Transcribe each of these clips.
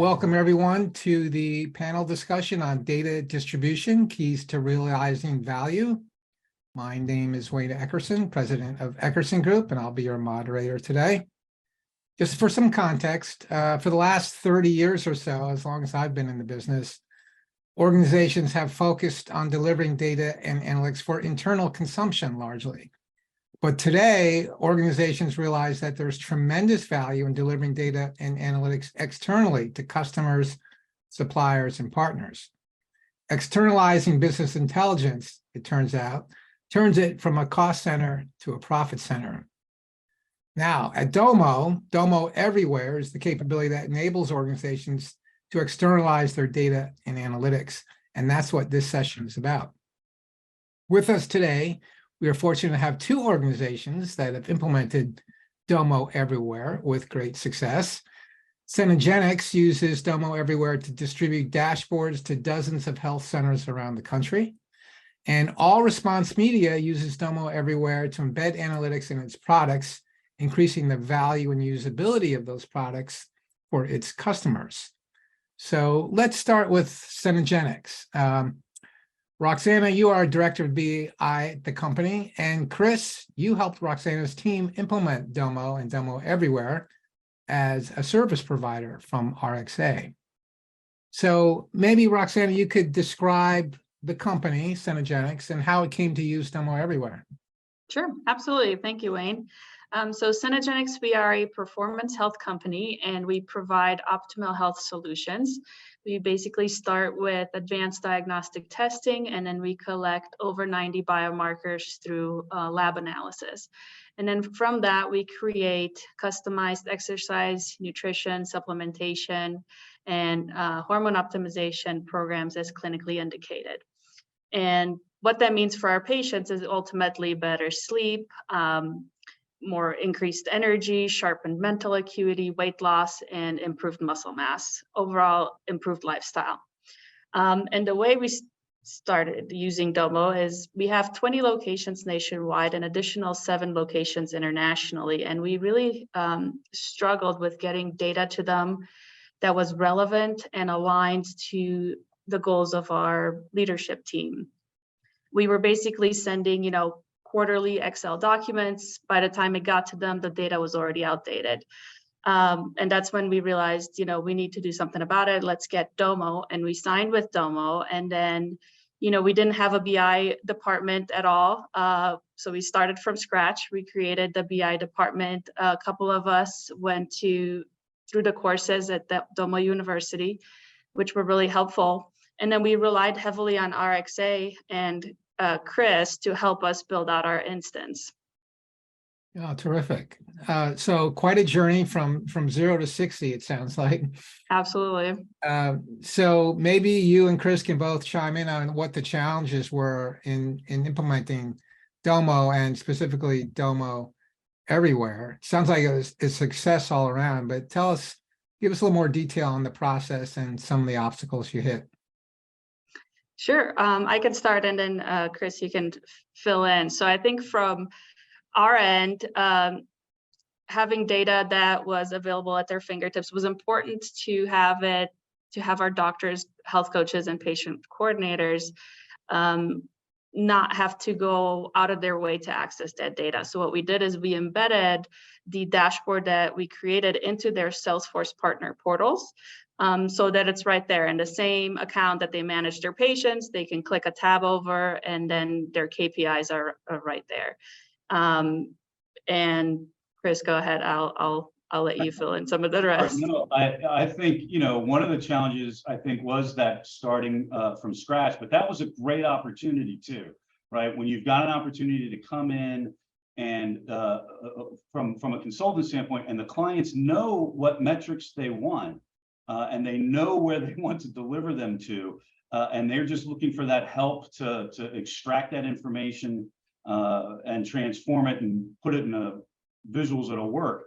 Welcome everyone to the panel discussion on data distribution, keys to realizing value. My name is Wayne Eckerson, president of Eckerson Group, and I'll be your moderator today. Just for some context, for the last 30 years or so, as long as I've been in the business, organizations have focused on delivering data and analytics for internal consumption largely. But today, organizations realize that there's tremendous value in delivering data and analytics externally to customers, suppliers, and partners. Externalizing business intelligence, it turns out, turns it from a cost center to a profit center. Now, at Domo Everywhere is the capability that enables organizations to externalize their data and analytics, and that's what this session is about. With us today, we are fortunate to have two organizations that have implemented Domo Everywhere with great success. Cenegenics uses Domo Everywhere to distribute dashboards to dozens of health centers around the country. And All Response Media uses Domo Everywhere to embed analytics in its products, increasing the value and usability of those products for its customers. So let's start with Cenegenics. Roxana, you are director of BI at the company, and Chris, you helped Roxana's team implement Domo and Domo Everywhere as a service provider from RxA. So maybe, Roxana, you could describe the company, Cenegenics, and how it came to use Domo Everywhere. Sure, absolutely. Thank you, Wayne. So Cenegenics, we are a performance health company, and we provide optimal health solutions. We basically start with advanced diagnostic testing, and then we collect over 90 biomarkers through lab analysis. And then from that, we create customized exercise, nutrition, supplementation, and hormone optimization programs as clinically indicated. And what that means for our patients is ultimately better sleep, more increased energy, sharpened mental acuity, weight loss, and improved muscle mass, overall improved lifestyle. And the way we started using Domo is we have 20 locations nationwide and additional 7 locations internationally. And we really struggled with getting data to them that was relevant and aligned to the goals of our leadership team. We were basically sending, quarterly Excel documents. By the time it got to them, the data was already outdated. And that's when we realized, we need to do something about it. Let's get Domo. And we signed with Domo. And then, we didn't have a BI department at all. So we started from scratch. We created the BI department. A couple of us went through the courses at the Domo University, which were really helpful. And then we relied heavily on RxA and Chris to help us build out our instance. Oh, terrific. So quite a journey from 0 to 60, it sounds like. Absolutely. So maybe you and Chris can both chime in on what the challenges were in implementing Domo, and specifically Domo Everywhere. It sounds like it was a success all around, but give us a little more detail on the process and some of the obstacles you hit. Sure, I can start, and then Chris, you can fill in. So I think from our end, having data that was available at their fingertips was important to have our doctors, health coaches, and patient coordinators not have to go out of their way to access that data. So what we did is we embedded the dashboard that we created into their Salesforce partner portals, so that it's right there in the same account that they manage their patients. They can click a tab over, and then their KPIs are right there. And Chris, go ahead. I'll let you fill in some of the rest. No, I think one of the challenges I think was that starting from scratch, but that was a great opportunity too, right? When you've got an opportunity to come in and from a consultant standpoint, and the clients know what metrics they want. And they know where they want to deliver them to, and they're just looking for that help to extract that information and transform it and put it in visuals that'll work.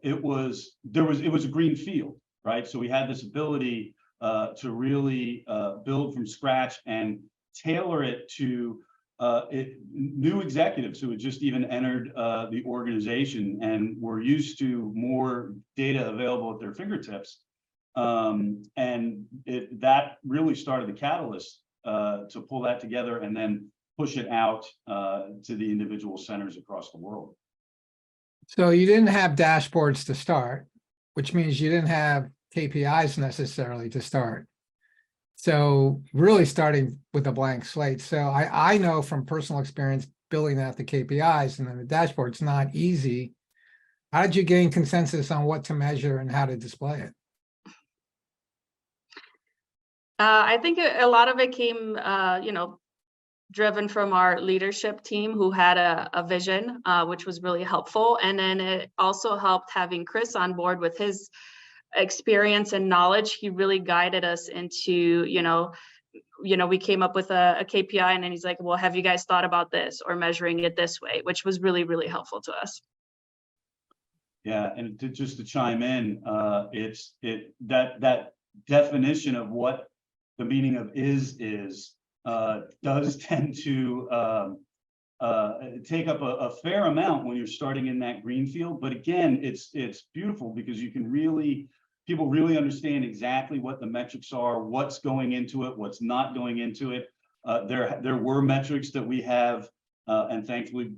It was a green field, right? So we had this ability to really build from scratch and tailor it to new executives who had just even entered the organization and were used to more data available at their fingertips. And that really started the catalyst to pull that together and then push it out to the individual centers across the world. So you didn't have dashboards to start, which means you didn't have KPIs necessarily to start. So really starting with a blank slate. So I know from personal experience building out the KPIs and then the dashboard's not easy. How did you gain consensus on what to measure and how to display it? I think a lot of it came, driven from our leadership team who had a vision, which was really helpful. And then it also helped having Chris on board with his experience and knowledge. He really guided us into, we came up with a KPI and then he's like, well, have you guys thought about this or measuring it this way, which was really, really helpful to us. Yeah, and just to chime in, that definition of what the meaning of is does tend to take up a fair amount when you're starting in that green field. But again, it's beautiful because you can people really understand exactly what the metrics are, what's going into it, what's not going into it. There were metrics that we have, and thankfully,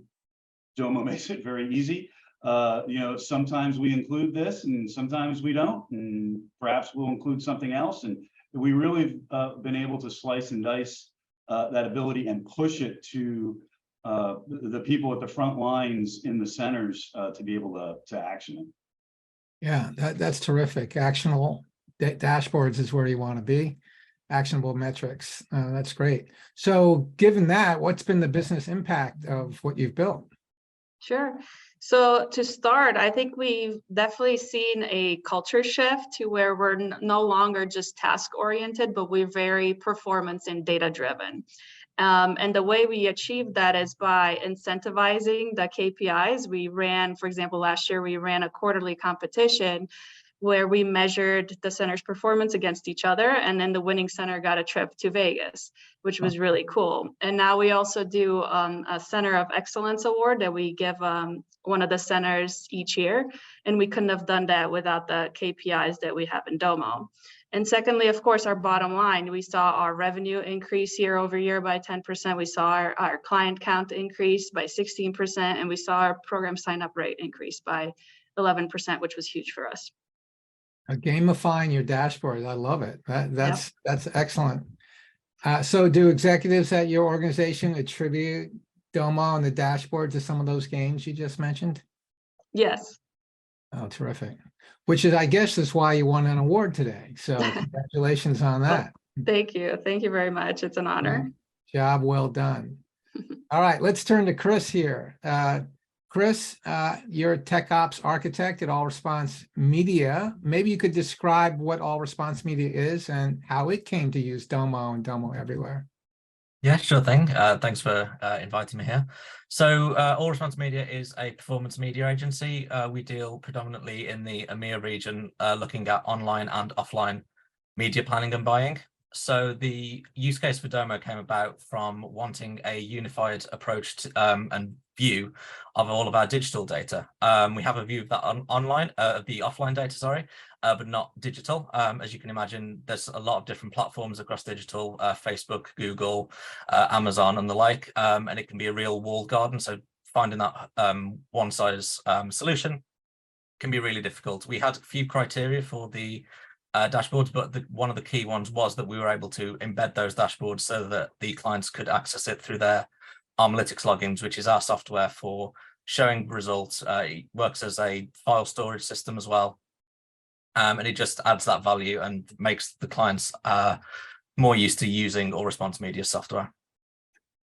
Domo makes it very easy. Sometimes we include this and sometimes we don't, and perhaps we'll include something else. And we really have been able to slice and dice that ability and push it to the people at the front lines in the centers to be able to action it. Yeah, that's terrific. Actionable dashboards is where you want to be. Actionable metrics. That's great. So given that, what's been the business impact of what you've built? Sure. So to start, I think we've definitely seen a culture shift to where we're no longer just task oriented, but we're very performance and data driven. And the way we achieved that is by incentivizing the KPIs. We ran, for example, last year, we ran a quarterly competition where we measured the center's performance against each other. And then the winning center got a trip to Vegas, which was really cool. And now we also do a Center of Excellence Award that we give one of the centers each year. And we couldn't have done that without the KPIs that we have in Domo. And secondly, of course, our bottom line, we saw our revenue increase year over year by 10%. We saw our client count increase by 16%. And we saw our program sign-up rate increase by 11%, which was huge for us. Gamifying your dashboard. I love it. That's excellent. So do executives at your organization attribute Domo and the dashboard to some of those gains you just mentioned? Yes. Oh, terrific. Which is, I guess, is why you won an award today. So congratulations on that. Thank you. Thank you very much. It's an honor. Job well done. All right, let's turn to Chris here. Chris, you're a tech ops architect at All Response Media. Maybe you could describe what All Response Media is and how it came to use Domo and Domo Everywhere. Yeah, sure thing. Thanks for inviting me here. So All Response Media is a performance media agency. We deal predominantly in the EMEA region, looking at online and offline media planning and buying. So the use case for Domo came about from wanting a unified approach to, and view of all of our digital data. We have a view of that online, the offline data, sorry, but not digital. As you can imagine, there's a lot of different platforms across digital, Facebook, Google, Amazon and the like, and it can be a real walled garden. So finding that one size solution can be really difficult. We had a few criteria for the dashboards, but one of the key ones was that we were able to embed those dashboards so that the clients could access it through their Analytics logins, which is our software for showing results. It works as a file storage system as well. And it just adds that value and makes the clients more used to using All Response Media software.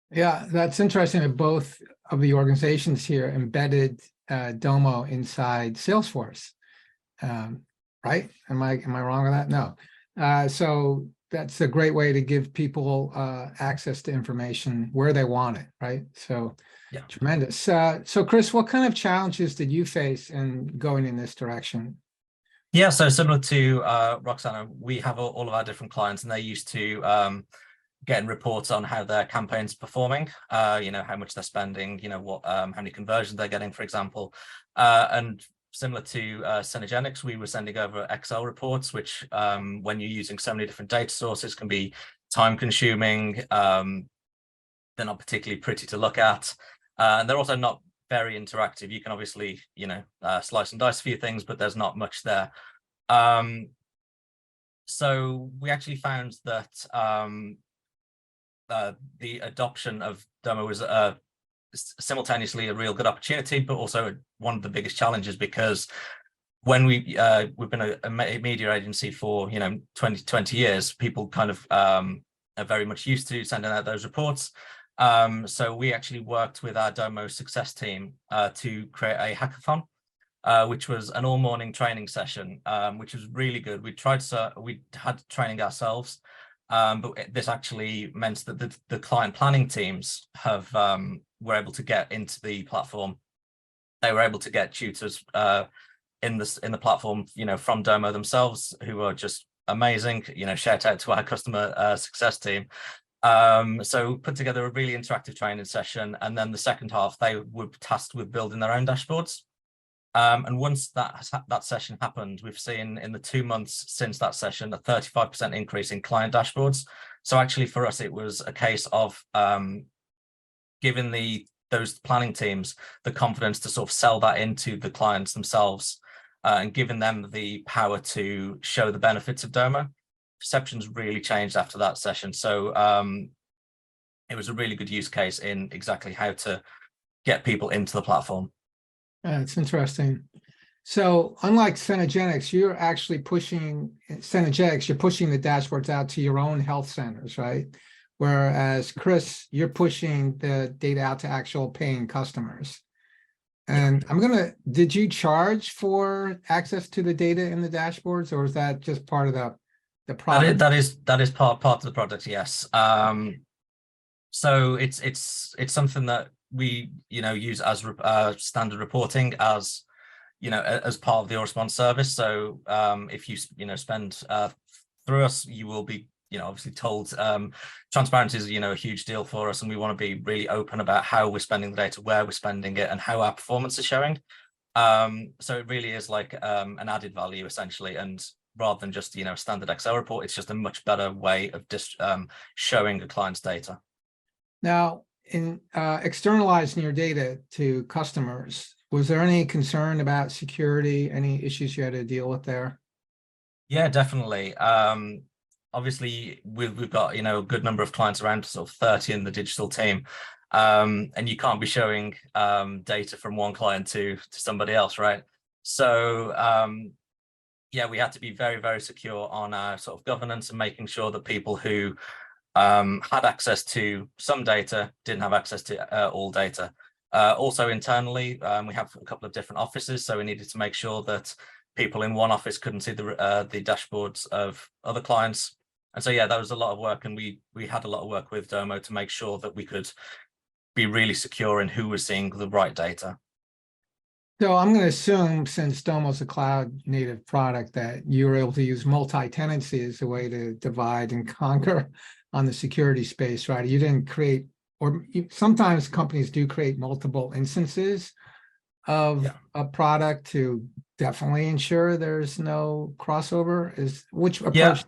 Yeah, that's interesting that both of the organizations here embedded Domo inside Salesforce. Right? Am I wrong with that? No. So that's a great way to give people access to information where they want it, right? So yeah, tremendous. So Chris, what kind of challenges did you face in going in this direction? Yeah, so similar to Roxana, we have all of our different clients and they're used to getting reports on how their campaign's performing, how much they're spending, what how many conversions they're getting, for example. And similar to Synergenics, we were sending over Excel reports, which when you're using so many different data sources can be time consuming. They're not particularly pretty to look at. And they're also not very interactive. You can obviously, slice and dice a few things, but there's not much there. So we actually found that the adoption of Domo was simultaneously a real good opportunity, but also one of the biggest challenges, because when we've been a media agency for 20 years, people kind of are very much used to sending out those reports. So we actually worked with our Domo success team to create a hackathon, which was an all-morning training session, which was really good. We had training ourselves, but this actually meant that the client planning teams were able to get into the platform. They were able to get tutors in the platform, from Domo themselves, who are just amazing. Shout out to our customer success team. So put together a really interactive training session, and then the second half they were tasked with building their own dashboards. And once that session happened, we've seen in the 2 months since that session a 35% increase in client dashboards. So actually for us, it was a case of giving those planning teams the confidence to sort of sell that into the clients themselves, and giving them the power to show the benefits of Domo. Perceptions really changed after that session. So it was a really good use case in exactly how to get people into the platform. It's interesting. So unlike Synergenics, you're pushing the dashboards out to your own health centers, right? Whereas Chris, you're pushing the data out to actual paying customers. And did you charge for access to the data in the dashboards, or is that just part of the product? That is part of the product, yes. So it's something that we use as standard reporting, as as part of the response service. So if you spend through us, you will be obviously told. Transparency is a huge deal for us, and we want to be really open about how we're spending the data, where we're spending it, and how our performance is showing. So it really is like an added value essentially, and rather than just a standard Excel report, it's just a much better way of showing a client's data. Now, in externalizing your data to customers, was there any concern about security, any issues you had to deal with there? Yeah, definitely. Obviously, we've got a good number of clients, around sort of 30 in the digital team, and you can't be showing data from one client to somebody else, right? So yeah, we had to be very, very secure on our sort of governance and making sure that people who had access to some data didn't have access to all data. Also internally, we have a couple of different offices, so we needed to make sure that people in one office couldn't see the dashboards of other clients. And so yeah, that was a lot of work, and we had a lot of work with Domo to make sure that we could be really secure in who was seeing the right data. So I'm going to assume, since Domo's a cloud native product, that you were able to use multi-tenancy as a way to divide and conquer on the security space, right? You didn't create, sometimes companies do create multiple instances of a product to definitely ensure there's no crossover. Which approach? Yeah.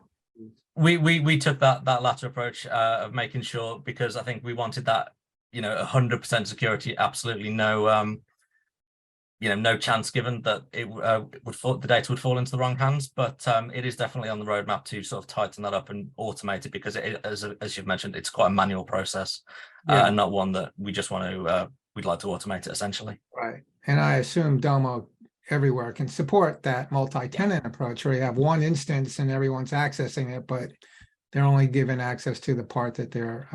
We took that latter approach of making sure, because I think we wanted that 100% security, absolutely no no chance given that the data would fall into the wrong hands. But it is definitely on the roadmap to sort of tighten that up and automate it, because as you've mentioned, it's quite a manual process, and not one that we just want to we'd like to automate it essentially. Right. And I assume Domo Everywhere can support that multi-tenant approach, where you have one instance and everyone's accessing it, but they're only given access to the part that they're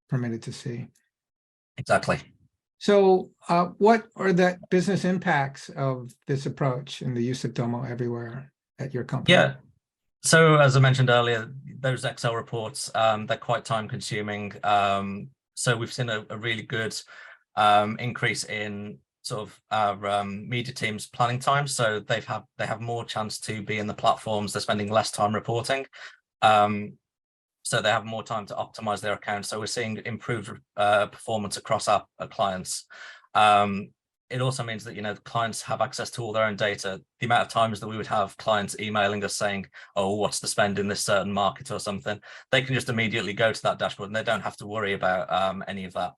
permitted to see. Exactly. So what are the business impacts of this approach and the use of Domo Everywhere at your company? Yeah. So as I mentioned earlier, those Excel reports, they're quite time consuming. So we've seen a really good increase in sort of our media teams planning time. So they have more chance to be in the platforms. They're spending less time reporting. So they have more time to optimize their accounts. So we're seeing improved performance across our clients. it also means that, you know, clients have access to all their own data. The amount of times that we would have clients emailing us saying, oh, what's the spend in this certain market or something, they can just immediately go to that dashboard and they don't have to worry about any of that.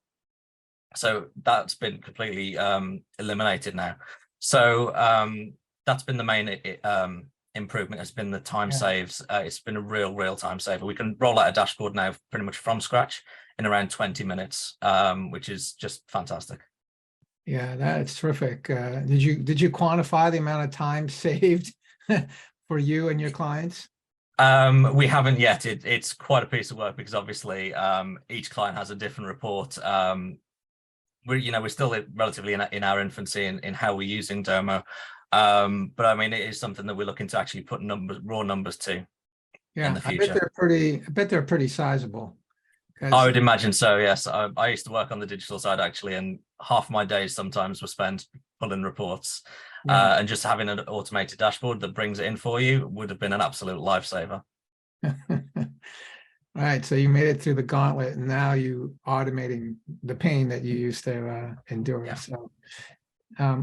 So that's been completely eliminated now. So that's been the main improvement, has been the time saves. It's been a real time saver. We can roll out a dashboard now pretty much from scratch in around 20 minutes, which is just fantastic. Yeah, that's terrific. Did you quantify the amount of time saved for you and your clients? We haven't yet. It's quite a piece of work because obviously each client has a different report. We're still relatively in our infancy in how we're using Domo, but I mean, it is something that we're looking to actually put raw numbers to in the future. I bet they're pretty sizable. I would imagine so, yes. I used to work on the digital side actually, and half my days sometimes were spent pulling reports. And just having an automated dashboard that brings it in for you would have been an absolute lifesaver. All right, so you made it through the gauntlet, and now you automating the pain that you used to endure. Yeah. So,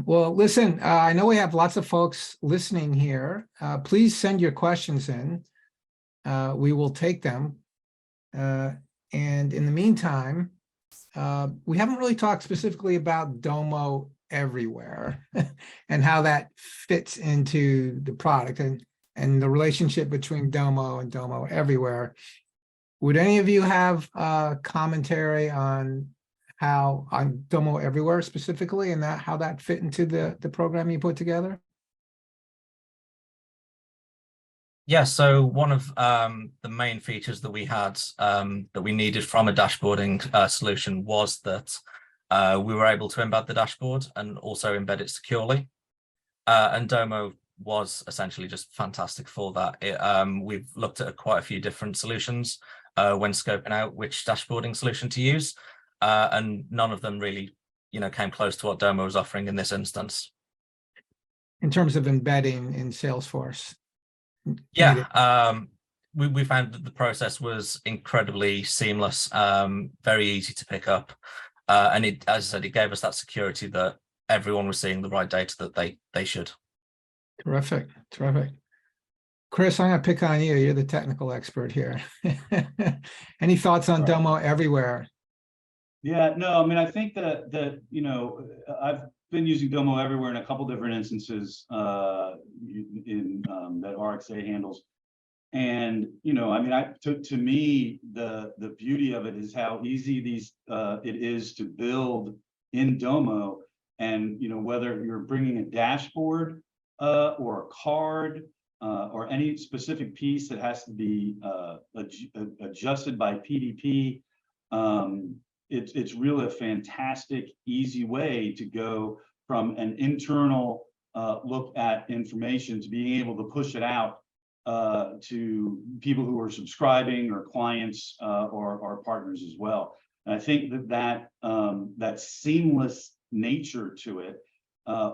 well, listen, I know we have lots of folks listening here. Please send your questions in. We will take them. And in the meantime, we haven't really talked specifically about Domo Everywhere and how that fits into the product and the relationship between Domo and Domo Everywhere. Would any of you have commentary on Domo Everywhere specifically, and how that fit into the program you put together? Yeah, so one of the main features that we had that we needed from a dashboarding solution was that we were able to embed the dashboard and also embed it securely. And Domo was essentially just fantastic for that. We've looked at quite a few different solutions when scoping out which dashboarding solution to use, and none of them really, came close to what Domo was offering in this instance. In terms of embedding in Salesforce. Yeah, we found that the process was incredibly seamless, very easy to pick up, and as I said, it gave us that security that everyone was seeing the right data that they should. Terrific. Chris, I'm going to pick on you. You're the technical expert here. Any thoughts on Domo Everywhere? Yeah, no, I mean, I think that I've been using Domo Everywhere in a couple different instances that RxA handles, and I mean, to me, the beauty of it is how easy it is to build in Domo, and whether you're bringing a dashboard or a card or any specific piece that has to be adjusted by PDP. It's really a fantastic, easy way to go from an internal look at information to being able to push it out to people who are subscribing or clients or partners as well. And I think that seamless nature to it,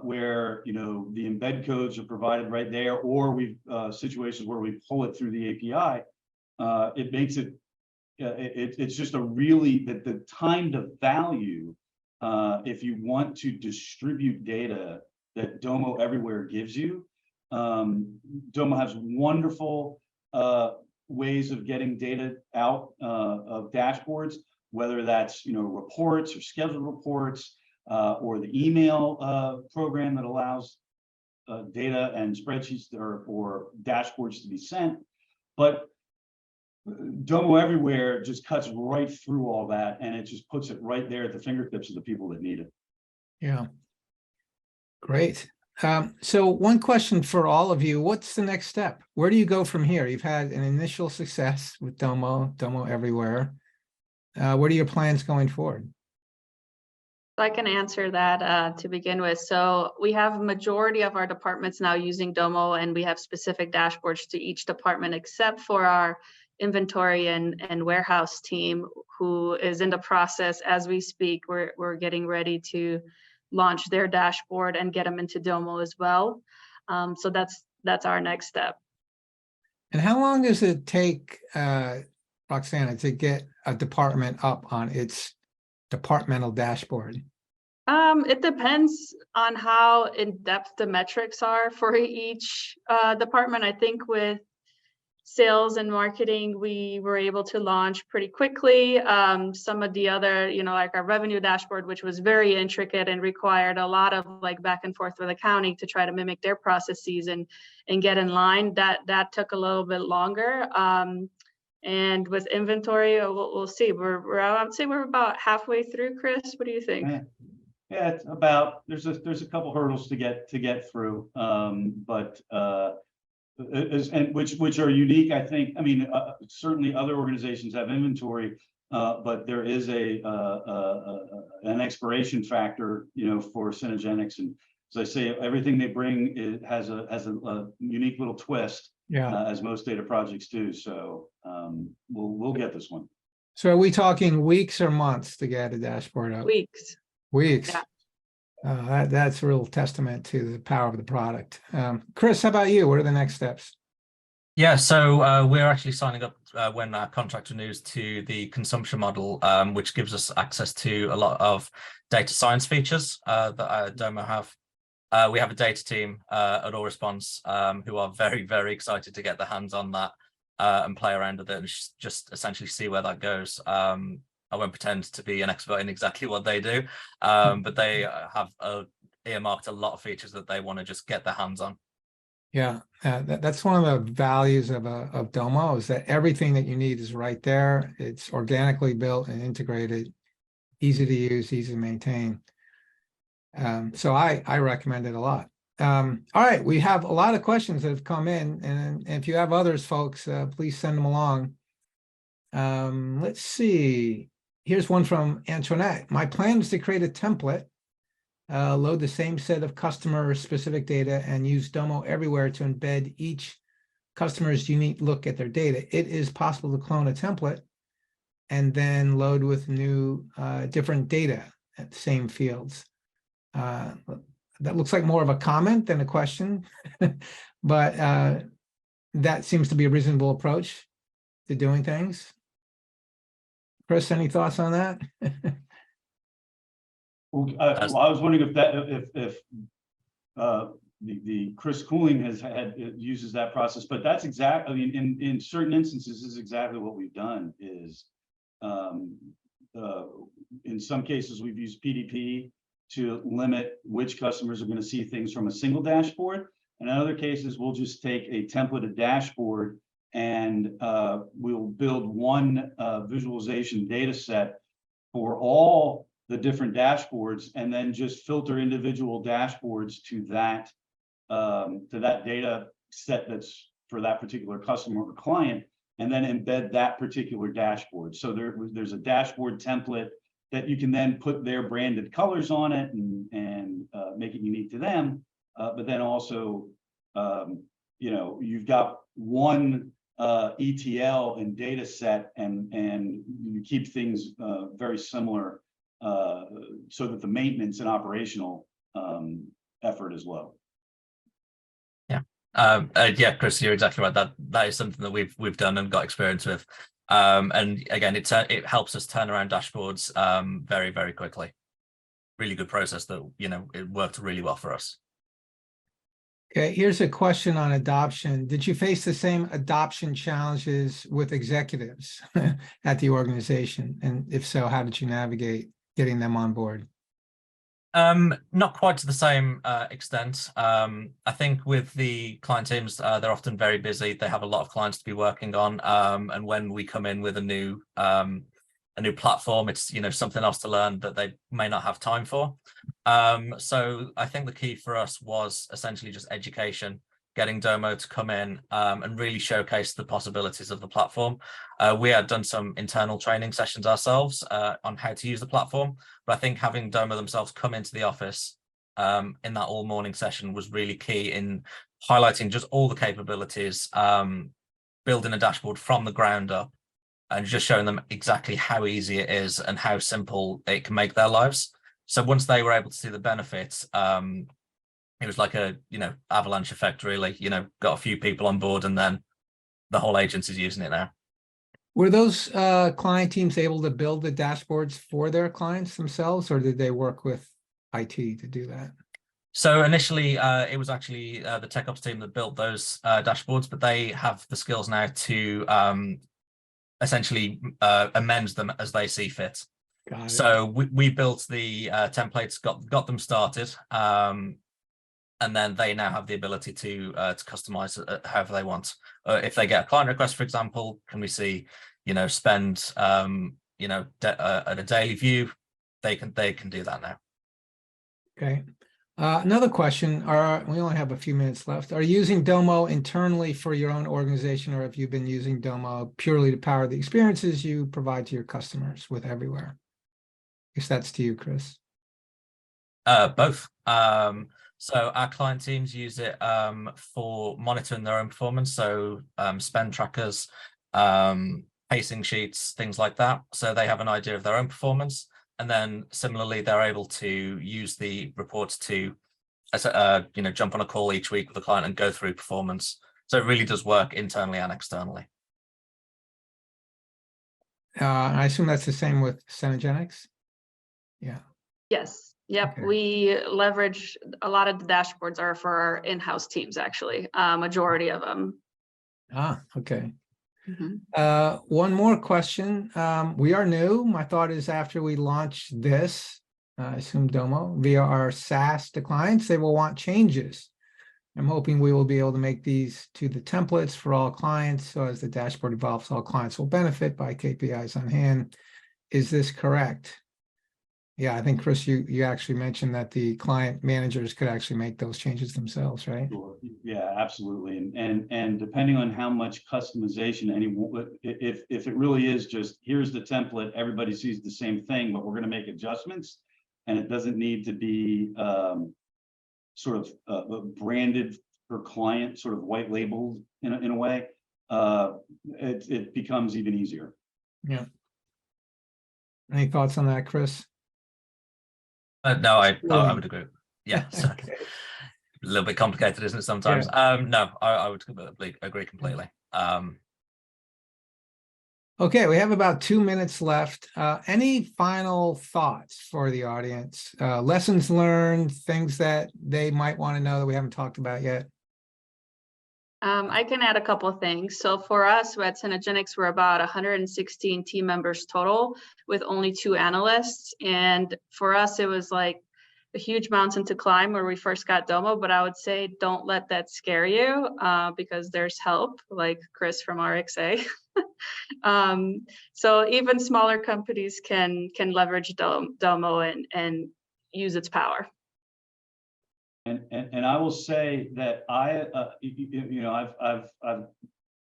where the embed codes are provided right there, or we've situations where we pull it through the API, it makes it. It's just the time to value if you want to distribute data that Domo Everywhere gives you. Domo has wonderful ways of getting data out of dashboards, whether that's reports or scheduled reports, or the email program that allows data and spreadsheets or dashboards to be sent. But Domo Everywhere just cuts right through all that, and it just puts it right there at the fingertips of the people that need it. Yeah, great. So one question for all of you: what's the next step? Where do you go from here? You've had an initial success with Domo Everywhere. What are your plans going forward? I can answer that to begin with. So we have a majority of our departments now using Domo, and we have specific dashboards to each department, except for our inventory and warehouse team, who is in the process as we speak. We're getting ready to launch their dashboard and get them into Domo as well. So that's our next step. And how long does it take, Roxana, to get a department up on its departmental dashboard? It depends on how in-depth the metrics are for each department. I think with sales and marketing, we were able to launch pretty quickly. Some of the other, like our revenue dashboard, which was very intricate and required a lot of like back and forth with accounting to try to mimic their processes and get in line, that took a little bit longer. And with inventory, we'll see. I would say we're about halfway through. Chris, what do you think? Yeah, it's about, there's a couple hurdles to get through, but which are unique, I think. I mean, certainly other organizations have inventory, but there is an expiration factor, for Synergenics. And as I say, everything they bring has a unique little twist, as most data projects do. So we'll get this one. So are we talking weeks or months to get a dashboard up? Weeks. Weeks. Yeah. That's a real testament to the power of the product. Chris, how about you? What are the next steps? Yeah, so we're actually signing up when our contract renews to the consumption model, which gives us access to a lot of data science features that Domo have. We have a data team at All Response who are very, very excited to get their hands on that and play around with it and just essentially see where that goes. I won't pretend to be an expert in exactly what they do, but they have earmarked a lot of features that they want to just get their hands on. Yeah, that's one of the values of Domo, is that everything that you need is right there. It's organically built and integrated, easy to use, easy to maintain. So I recommend it a lot. All right, we have a lot of questions that have come in, and if you have others, folks, please send them along. Let's see. Here's one from Antoinette. My plan is to create a template, load the same set of customer specific data, and use Domo Everywhere to embed each customer's unique look at their data. It is possible to clone a template and then load with new different data at the same fields. That looks like more of a comment than a question, but that seems to be a reasonable approach to doing things. Chris, any thoughts on that? Well, I was wondering if the Chris Cooling uses that process, but that's exactly, I mean, in certain instances, this is exactly what we've done. Is in some cases we've used PDP to limit which customers are going to see things from a single dashboard, and in other cases we'll just take a templated dashboard and we'll build one visualization data set for all the different dashboards, and then just filter individual dashboards to that data set that's for that particular customer or client, and then embed that particular dashboard. So there's a dashboard template that you can then put their branded colors on it and make it unique to them. But then also, you've got one ETL and data set, and you keep things very similar, so that the maintenance and operational effort as well. Yeah, Chris, you're exactly right. That is something that we've done and got experience with. And again, it helps us turn around dashboards very, very quickly. Really good process that, it worked really well for us. Okay, here's a question on adoption. Did you face the same adoption challenges with executives at the organization? And if so, how did you navigate getting them on board? Not quite to the same extent. I think with the client teams, they're often very busy. They have a lot of clients to be working on. And when we come in with a new platform, it's something else to learn that they may not have time for. So I think the key for us was essentially just education, getting Domo to come in and really showcase the possibilities of the platform. We had done some internal training sessions ourselves on how to use the platform, but I think having Domo themselves come into the office in that all morning session was really key in highlighting just all the capabilities, building a dashboard from the ground up, and just showing them exactly how easy it is and how simple it can make their lives. So once they were able to see the benefits, it was like a, avalanche effect, really. Got a few people on board, and then the whole agency's using it now. Were those client teams able to build the dashboards for their clients themselves, or did they work with IT to do that? So initially, it was actually the tech ops team that built those dashboards, but they have the skills now to essentially amend them as they see fit. Got it. So we built the templates, got them started, and then they now have the ability to customize it however they want. If they get a client request, for example, can we see, spend, at a daily view? They can do that now. Okay. Another question, we only have a few minutes left. Are you using Domo internally for your own organization, or have you been using Domo purely to power the experiences you provide to your customers with Everywhere? I guess that's to you, Chris. Both. So our client teams use it for monitoring their own performance. So spend trackers, pacing sheets, things like that. So they have an idea of their own performance. And then similarly, they're able to use the reports to, jump on a call each week with the client and go through performance. So it really does work internally and externally. I assume that's the same with Synergenics. Yeah. Yes. Yep. Okay. We leverage a lot of the dashboards are for our in-house teams, actually, majority of them. Okay. Mhm. One more question. We are new. My thought is after we launch this, I assume Domo, via our SaaS to clients, they will want changes. I'm hoping we will be able to make these to the templates for all clients. So as the dashboard evolves, all clients will benefit by KPIs on hand. Is this correct? Yeah, I think, Chris, you actually mentioned that the client managers could actually make those changes themselves, right? Sure. Yeah, absolutely. And depending on how much customization if it really is just here's the template, everybody sees the same thing, but we're going to make adjustments, and it doesn't need to be sort of branded for client, sort of white labeled in a way, it becomes even easier. Yeah. Any thoughts on that, Chris? No, I would agree. Yeah, so Okay. a little bit complicated, isn't it, sometimes? No, I would agree completely. Okay, we have about 2 minutes left. Any final thoughts for the audience? Lessons learned, things that they might want to know that we haven't talked about yet? I can add a couple of things. So for us at Synergenics, we're about 116 team members total with only 2 analysts. And for us, it was like a huge mountain to climb where we first got Domo, but I would say don't let that scare you because there's help, like Chris from RXA. So even smaller companies can leverage Domo and use its power. And I will say that I've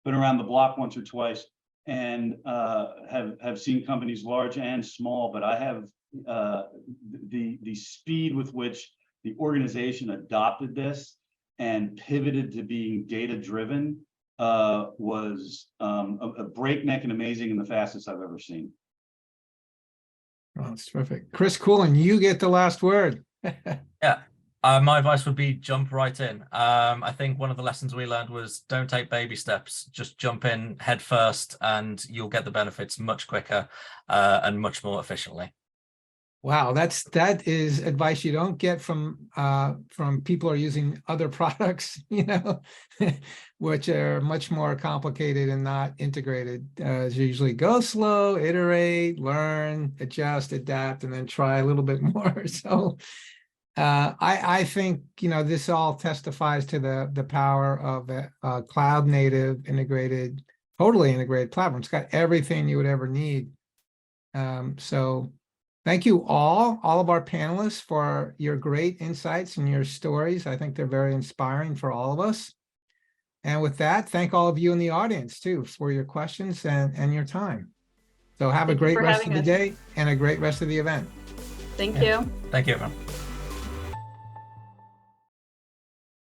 been around the block once or twice and have seen companies large and small, but I have the speed with which the organization adopted this and pivoted to being data driven was a breakneck and amazing and the fastest I've ever seen. Oh, that's terrific. Chris Coolin, you get the last word. Yeah. My advice would be jump right in. I think one of the lessons we learned was don't take baby steps, just jump in head first and you'll get the benefits much quicker and much more efficiently. Wow, that is advice you don't get from people who are using other products, which are much more complicated and not integrated. Usually go slow, iterate, learn, adjust, adapt, and then try a little bit more. So I think this all testifies to the power of a cloud native integrated, totally integrated platform. It's got everything you would ever need. So thank you all of our panelists for your great insights and your stories. I think they're very inspiring for all of us. And with that, thank all of you in the audience too for your questions and your time. So have a great rest of the day and a great rest of the event. Thank you. Thank you, everyone.